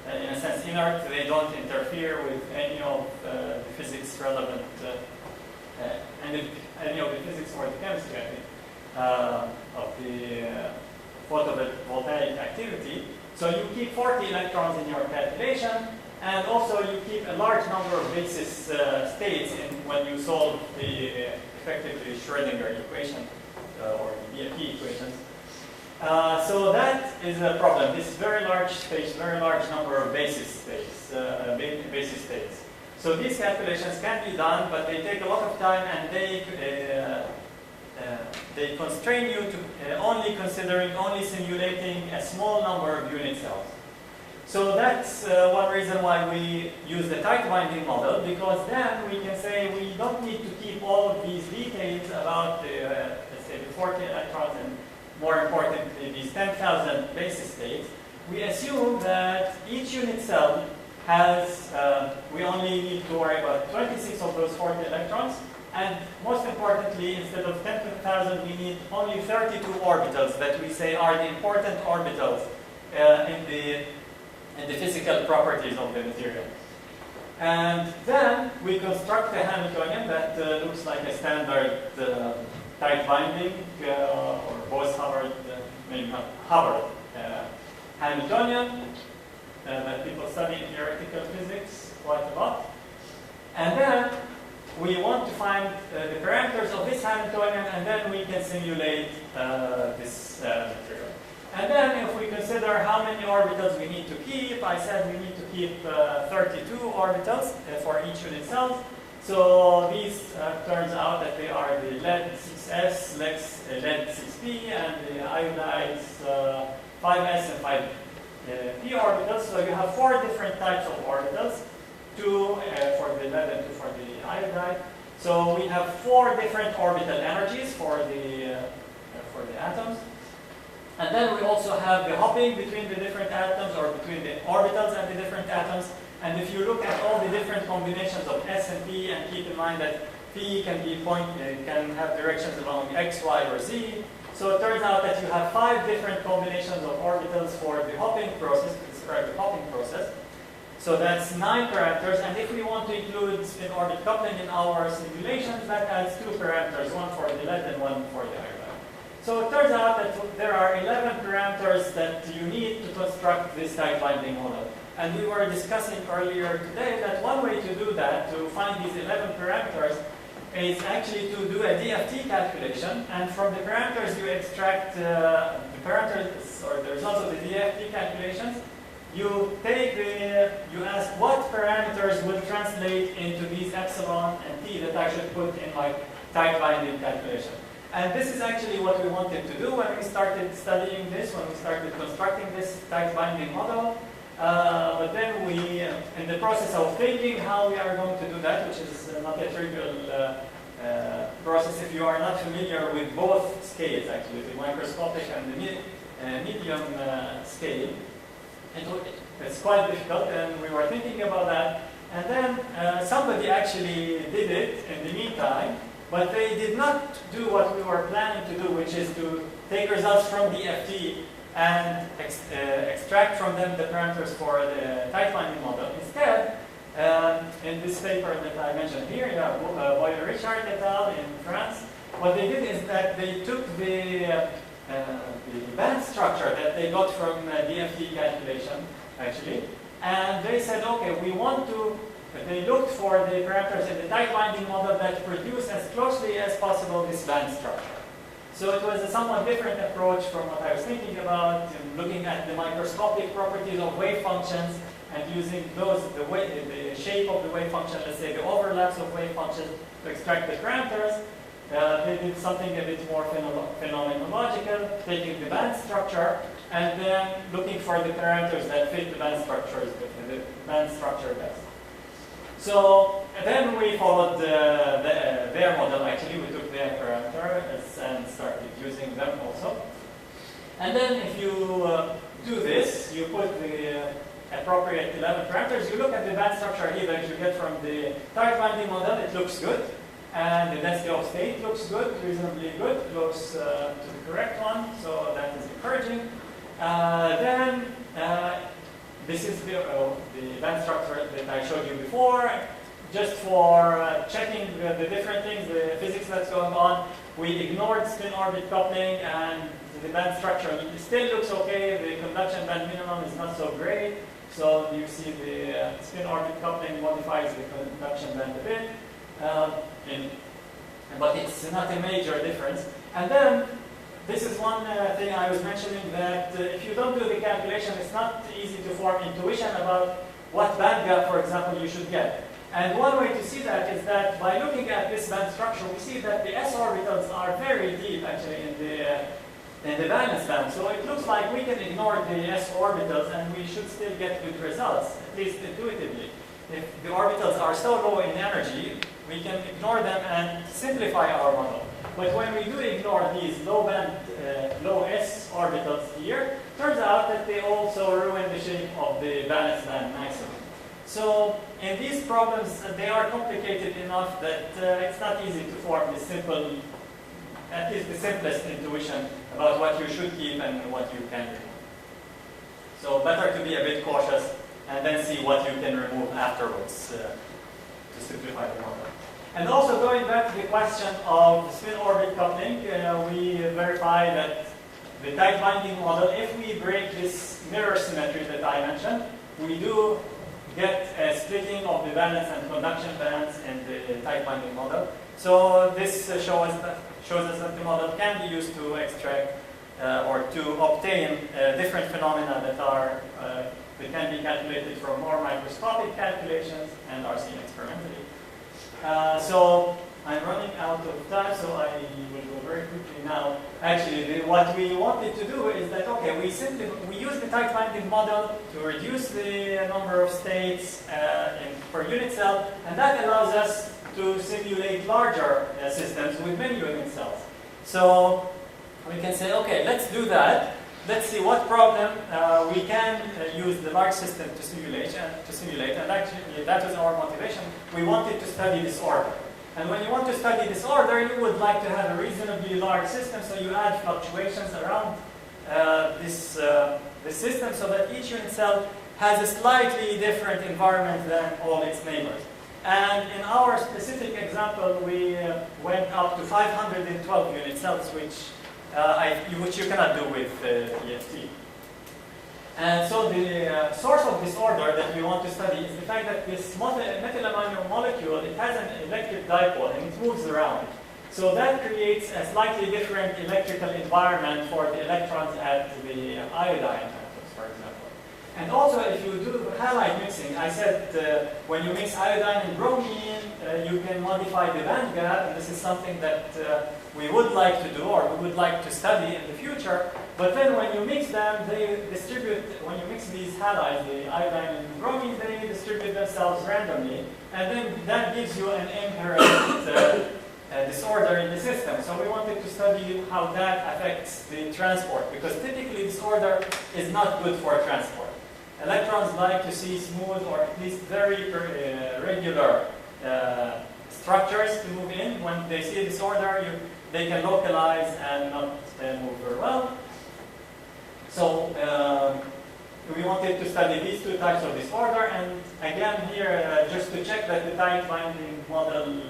in a sense, inert. They don't interfere with any of the physics relevant, any of the physics or the chemistry, I think, of the photovoltaic activity. So you keep 40 electrons in your calculation, and also you keep a large number of basis states when you solve the effectively Schrödinger equation or the DFT equations. So that is a problem. This very large space, very large number of basis states, So these calculations can be done, but they take a lot of time, and they constrain you to only simulating a small number of unit cells. So that's one reason why we use the tight binding model, because then we can say we don't need to keep all of these details about let's say the 40 electrons and more importantly these 10,000 basis states. We assume that each unit cell has, we only need to worry about 26 of those 40 electrons, and most importantly, instead of 10,000, we need only 32 orbitals that we say are the important orbitals in the physical properties of the material. And then we construct a Hamiltonian that looks like a standard tight binding or Bose-Hubbard, maybe not Hubbard, Hamiltonian that people study in theoretical physics quite a lot. And then we want to find the parameters of this Hamiltonian, and then we can simulate this material. And then if we consider how many orbitals we need to keep, I said we need to keep 32 orbitals for each unit cell. So these turns out that they are the lead 6s, lead 6p, and the iodides 5s and 5p orbitals. So you have 4 different types of orbitals, 2 for the lead and 2 for the iodide. So we have 4 different orbital energies for the atoms. And then we also have the hopping between the different atoms, or between the orbitals and the different atoms. And if you look at all the different combinations of S and P, and keep in mind that P can have directions along X, Y, or Z. So it turns out that you have 5 different combinations of orbitals for the hopping process, to describe the hopping process. So that's 9 parameters, and if we want to include spin-orbit coupling in our simulations, that adds 2 parameters, one for the lead and one for the iodide. So it turns out that there are 11 parameters that you need to construct this tight binding model. And we were discussing earlier today that one way to do that, to find these 11 parameters, is actually to do a DFT calculation. And from the parameters you extract the parameters or the results of the DFT calculations. You ask what parameters will translate into these epsilon and t that I should put in my tight binding calculation. And this is actually what we wanted to do when we started studying this, when we started constructing this tight binding model. But then we, in the process of thinking how we are going to do that, which is not a trivial process if you are not familiar with both scales, actually, the microscopic and the medium scale. It's quite difficult, and we were thinking about that. And then somebody actually did it in the meantime, but they did not do what we were planning to do, which is to take results from the FT and extract from them the parameters for the tight binding model. Instead, in this paper that I mentioned here, Boyer-Richard et al. In France, what they did is that they took the band structure that they got from DFT calculation, actually, and they said, okay, we want to, they looked for the parameters in the tight binding model that produce as closely as possible this band structure. So it was a somewhat different approach from what I was thinking about, looking at the microscopic properties of wave functions and using those, the shape of the wave function, let's say the overlaps of wave functions to extract the parameters. They did something a bit more phenomenological, taking the band structure and then looking for the parameters that fit the band structure best. So then we followed their model. Actually, we took their parameters and started using them also. And then if you do this, you put the appropriate 11 parameters. You look at the band structure here that you get from the tight binding model. It looks good. And the density of state looks good, reasonably good, close to the correct one, so that is encouraging. This is the band structure that I showed you before. Just for checking the different things, the physics that's going on, we ignored spin-orbit coupling, and the band structure still looks okay. The conduction band minimum is not so great, so you see the spin-orbit coupling modifies the conduction band a bit. But it's not a major difference. And then, this is one thing I was mentioning, that if you don't do the calculation, it's not easy to form intuition about what band gap, for example, you should get. And one way to see that is that by looking at this band structure, we see that the s orbitals are very deep, actually, in the valence band. So it looks like we can ignore the s orbitals and we should still get good results, at least intuitively. If the orbitals are so low in energy, we can ignore them and simplify our model. But when we do ignore these low s orbitals here, turns out that they also ruin the shape of the valence band maximum. So in these problems, they are complicated enough that it's not easy to form this simple, at least the simplest intuition about what you should keep and what you can remove. So better to be a bit cautious and then see what you can remove afterwards to simplify the model. And also going back to the question of spin-orbit coupling, we verify that the tight binding model, if we break this mirror symmetry that I mentioned, we do get a splitting of the valence and conduction bands in the tight binding model. So this shows us that the model can be used to extract or to obtain different phenomena that are that can be calculated from more microscopic calculations and are seen experimentally. So I'm running out of time, so I will go very quickly now. Actually, what we wanted to do is that, okay, we use the tight binding model to reduce the number of states per unit cell, and that allows us to simulate larger systems with many unit cells. So we can say, okay, let's do that. Let's see what problem we can use the large system to simulate, and actually that was our motivation. We wanted to study disorder. And when you want to study disorder, you would like to have a reasonably large system, so you add fluctuations around this system so that each unit cell has a slightly different environment than all its neighbors. And in our specific example, we went up to 512 unit cells, which you cannot do with EFT. And so the source of disorder that we want to study is the fact that this methylamine molecule, it has an electric dipole and it moves around. So that creates a slightly different electrical environment for the electrons at the iodine atoms, for example. And also, if you do halide mixing, I said when you mix iodine and bromine, you can modify the band gap, and this is something that we would like to do, or we would like to study in the future. But then when you mix them, they distribute, when you mix these halides, the iodine and bromine, they distribute themselves randomly, and then that gives you an inherent disorder in the system. So we wanted to study how that affects the transport, because typically disorder is not good for transport. electrons like to see smooth or at least very regular structures to move in. When they see a disorder, they can localize and not move very well. So we wanted to study these two types of disorder, and again here, just to check that the tight binding model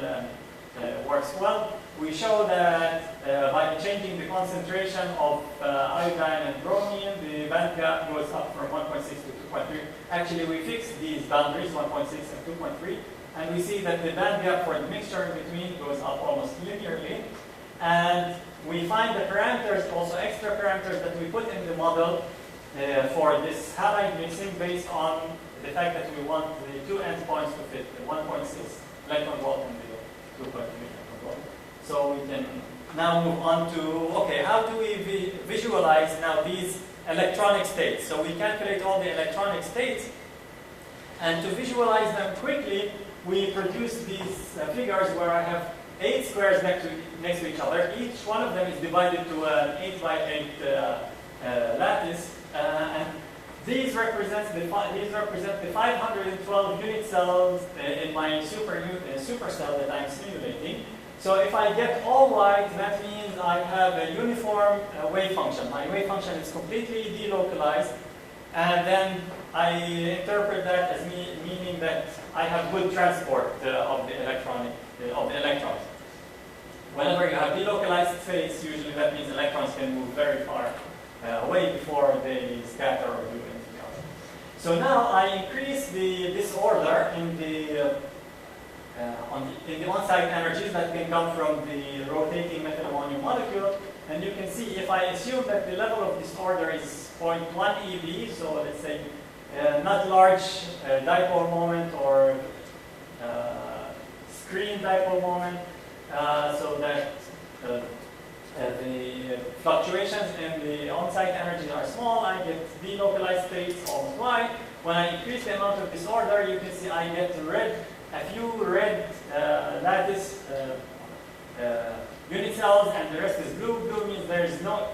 works well, we show that by changing the concentration of iodine and bromine, the band gap goes up from 1.6 to 2.3. Actually, we fixed these boundaries, 1.6 and 2.3, and we see that the band gap for the mixture in between goes up almost linearly. And we find the parameters, also extra parameters that we put in the model for this halide mixing based on the fact that we want the two endpoints to fit, the 1.6 electron volt and the 2.3 electron volt. So we can now move on to, okay, how do we visualize now these electronic states? So we calculate all the electronic states, and to visualize them quickly, we produce these figures where I have 8 squares next to each other. Each one of them is divided to an 8 by 8 lattice, and these represent the 512 unit cells in my supercell that I'm simulating. So if I get all white, that means I have a uniform wave function. My wave function is completely delocalized, and then I interpret that as meaning that I have good transport of the electrons. Whenever you have delocalized states, usually that means electrons can move very far away before they scatter or do anything else. So now I increase the disorder in the on-site energies that can come from the rotating methyl ammonium molecule, and you can see if I assume that the level of disorder is 0.1 eV, so let's say not large dipole moment or screen dipole moment, so that the fluctuations in the on-site energy are small. I get delocalized states almost white. When I increase the amount of disorder, you can see I get a few red lattice unit cells, and the rest is blue. Blue means there is no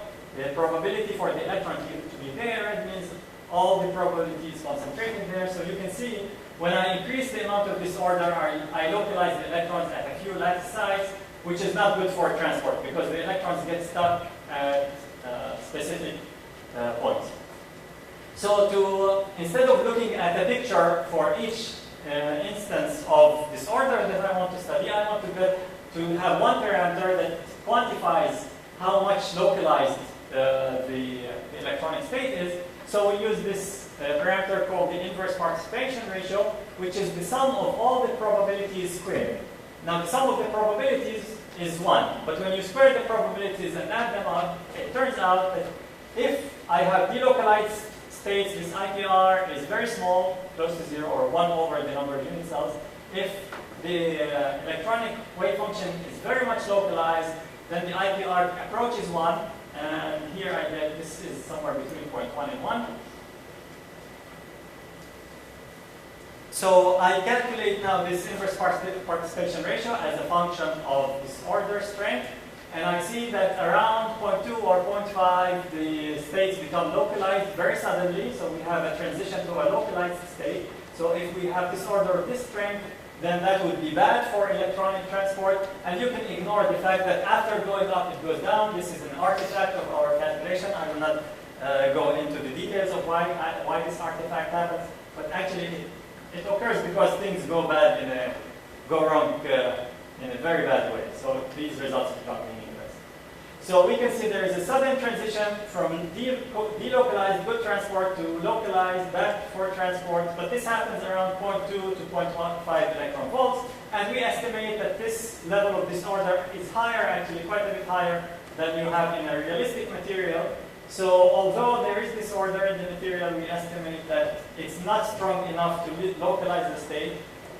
probability for the electron to be there. Red means all the probability is concentrated there. So you can see when I increase the amount of disorder, I localize the electrons at a few lattice sites, which is not good for transport because the electrons get stuck at specific points. So instead of looking at a picture for each instance of disorder that I want to study, I want to have one parameter that quantifies how much localized the electronic state is. So we use this parameter called the inverse participation ratio, which is the sum of all the probabilities squared. Now the sum of the probabilities is 1, but when you square the probabilities and add them up, it turns out that if I have delocalized states, this IPR is very small, close to 0 or 1 over the number of unit cells. If the electronic wave function is very much localized, then the IPR approaches 1, and here I get this is somewhere between 0.1 and 1. So I calculate now this inverse participation ratio as a function of disorder strength, and I see that around 0.2 or 0.5 the states become localized very suddenly, so we have a transition to a localized state. So if we have disorder of this strength, then that would be bad for electronic transport, and you can ignore the fact that after going up it goes down. This is an artifact of our calculation. I will not go into the details of why this artifact happens, but actually it occurs because things go wrong in a very bad way. So these results become meaningless. So we can see there is a sudden transition from delocalized good transport to localized bad for transport, but this happens around 0.2 to 0.15 electron volts, and we estimate that this level of disorder is higher, actually quite a bit higher than you have in a realistic material. So although there is disorder in the material, we estimate that it's not strong enough to localize the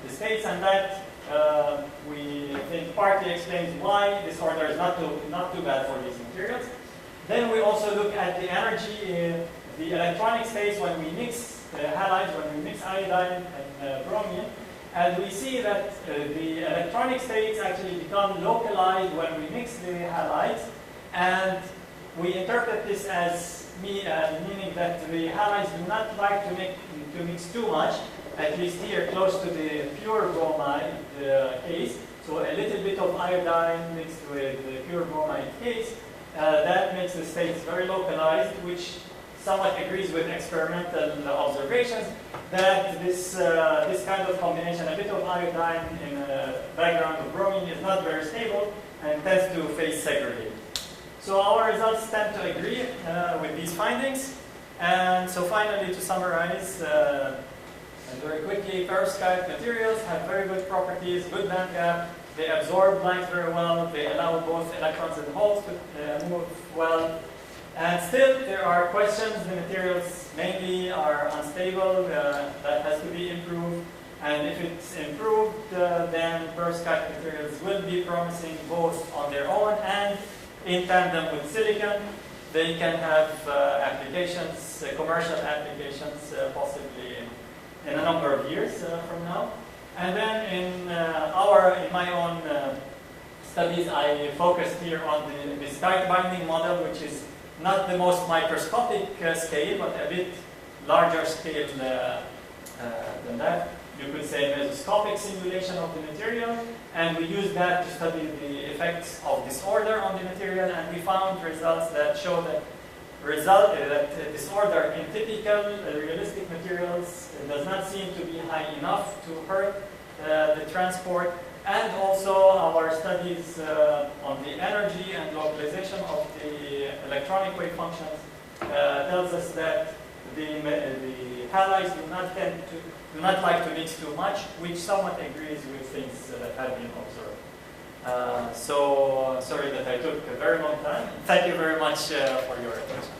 states, and that we think partly explains why disorder is not too bad for these materials. Then we also look at the energy in the electronic states when we mix halides, when we mix iodine and bromine, and we see that the electronic states actually become localized when we mix the halides, and we interpret this as meaning that the halides do not like to mix too much, at least here close to the pure bromide case. So a little bit of iodine mixed with the pure bromide case, that makes the states very localized, which somewhat agrees with experimental observations that this kind of combination, a bit of iodine in a background of bromine, is not very stable and tends to phase segregate. So our results tend to agree with these findings. And so finally, to summarize, and very quickly, perovskite materials have very good properties, good band gap. They absorb light very well. They allow both electrons and holes to move well. And still, there are questions. The materials mainly are unstable. That has to be improved. And if it's improved, then perovskite materials will be promising both on their own and in tandem with silicon. They can have applications, commercial applications, possibly in a number of years from now. And then in my own studies, I focused here on the Mistyped binding model, which is not the most microscopic scale, but a bit larger scale than that. You could say mesoscopic simulation of the material, and we used that to study the effects of disorder on the material, and we found results that show that disorder in typical realistic materials does not seem to be high enough to hurt the transport. And also our studies on the energy and localization of the electronic wave functions tells us that the halides do not like to mix too much, which somewhat agrees with things that have been observed. So sorry that I took a very long time. Thank you very much for your attention.